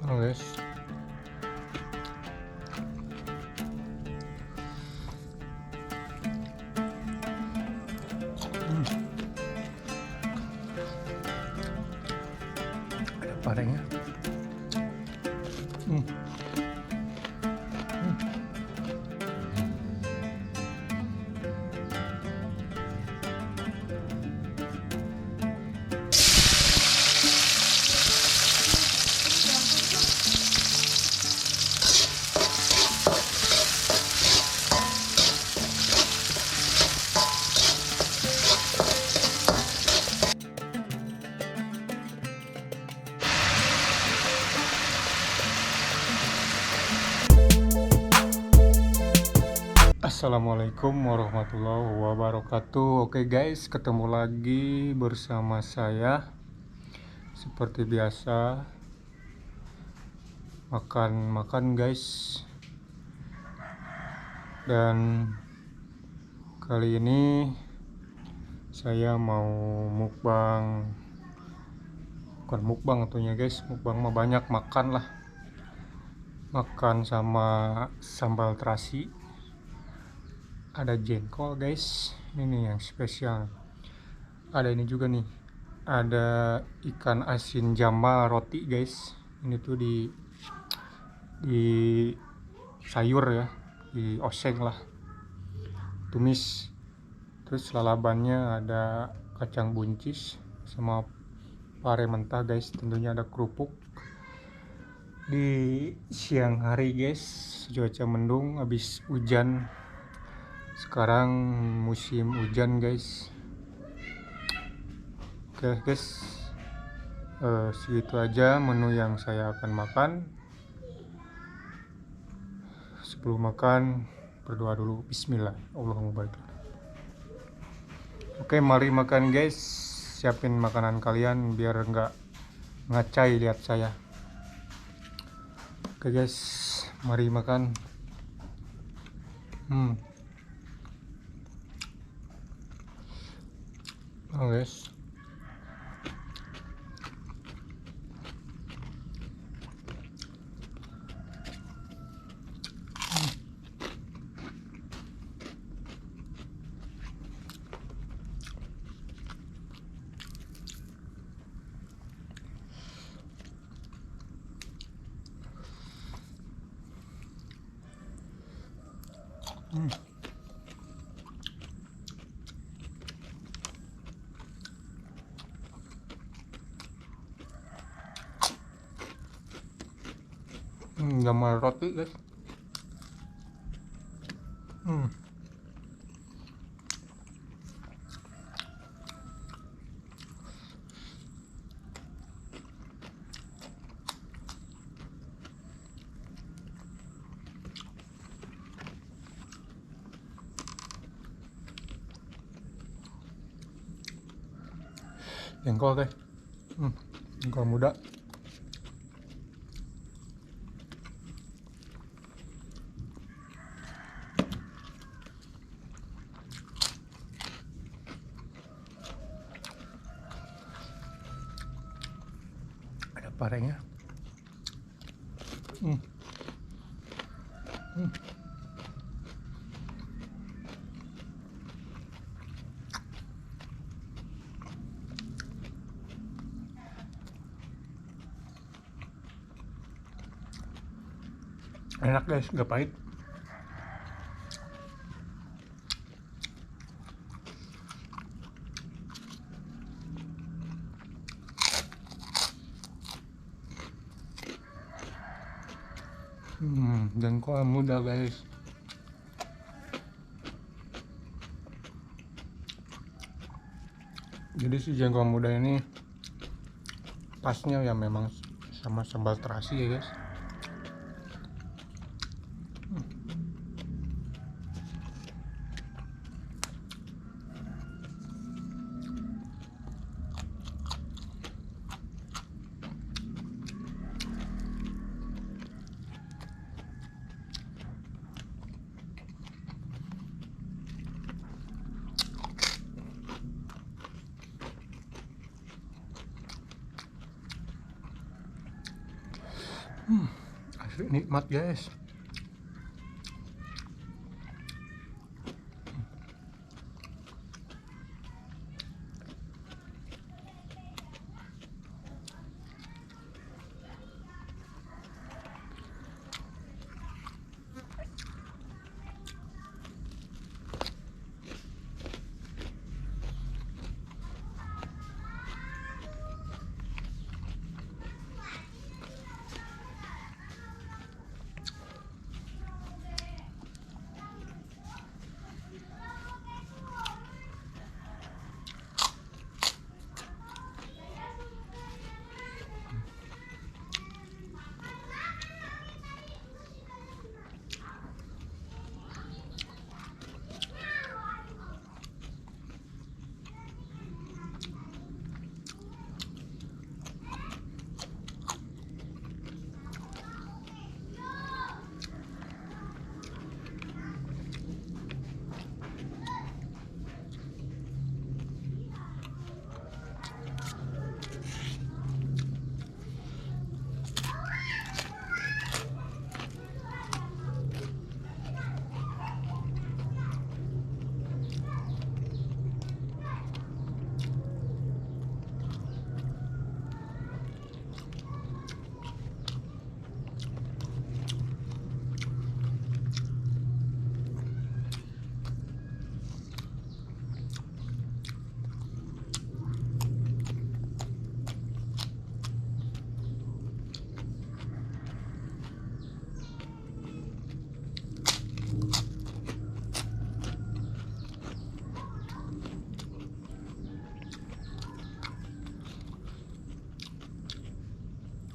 Halo guys. Ada parenya. Assalamualaikum warahmatullahi wabarakatuh. Oke guys, ketemu lagi bersama saya. Seperti biasa, makan guys. Dan kali ini saya mau mukbang. Bukan mukbang tentunya guys, mukbang mah banyak makan lah. Makan sama sambal terasi. Ada jengkol guys, ini nih yang spesial. Ada ini juga nih, ada ikan asin jambal roti guys. Ini tuh di sayur ya, di oseng lah, tumis. Terus lalabannya ada kacang buncis sama pare mentah guys. Tentunya ada kerupuk. Di siang hari guys, cuaca mendung habis hujan. Sekarang musim hujan guys. Oke guys, segitu aja menu yang saya akan makan. Sebelum makan berdoa dulu. Bismillah, Allahumma barik. Oke, mari makan guys. Siapin makanan kalian biar nggak ngacai lihat saya. Oke guys, mari makan. Oh guys, jambal roti guys. Jengkol guys, jengkol muda. Ada parenya. Enak guys, gak pahit. Jengkol muda guys. Jadi si jengkol muda ini pasnya ya memang sama sambal terasi ya guys. Asli nikmat guys.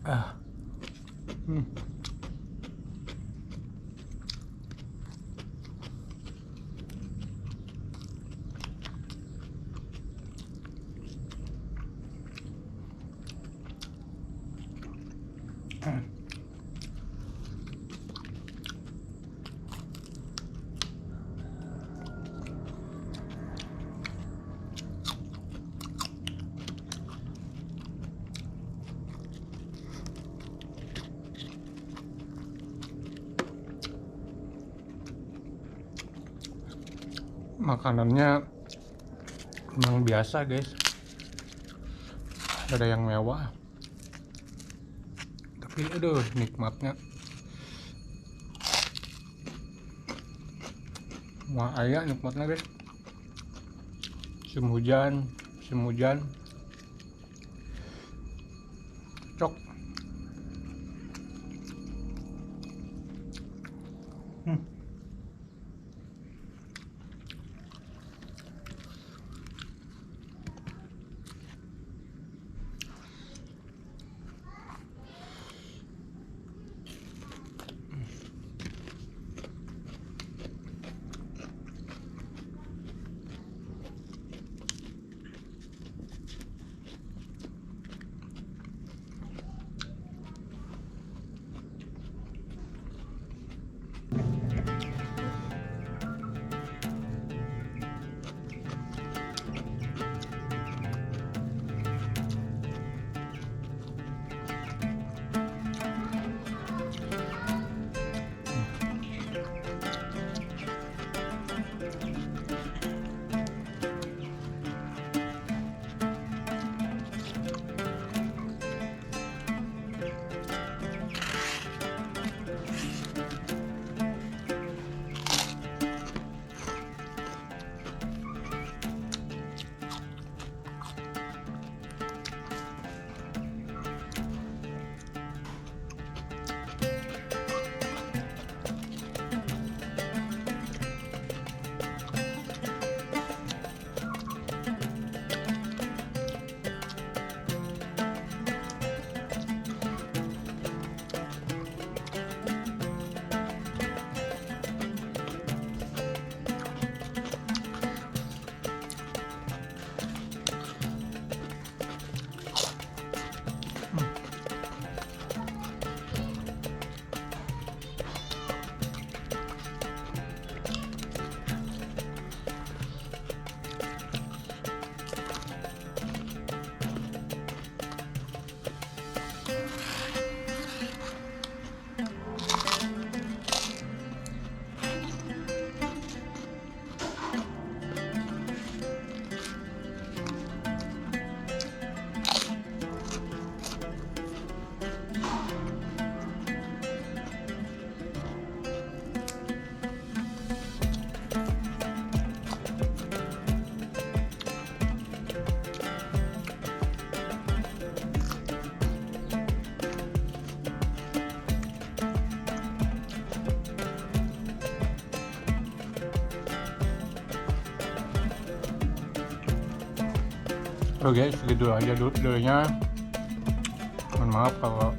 Ah. Makanannya memang biasa guys, ada yang mewah tapi aduh nikmatnya wah ayah nikmatnya guys. Musim hujan cok. Oke, segitu aja dulunya. Mohon maaf kalau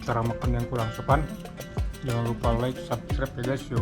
cara makan yang kurang sopan. Jangan lupa like, subscribe ya guys. Yuk.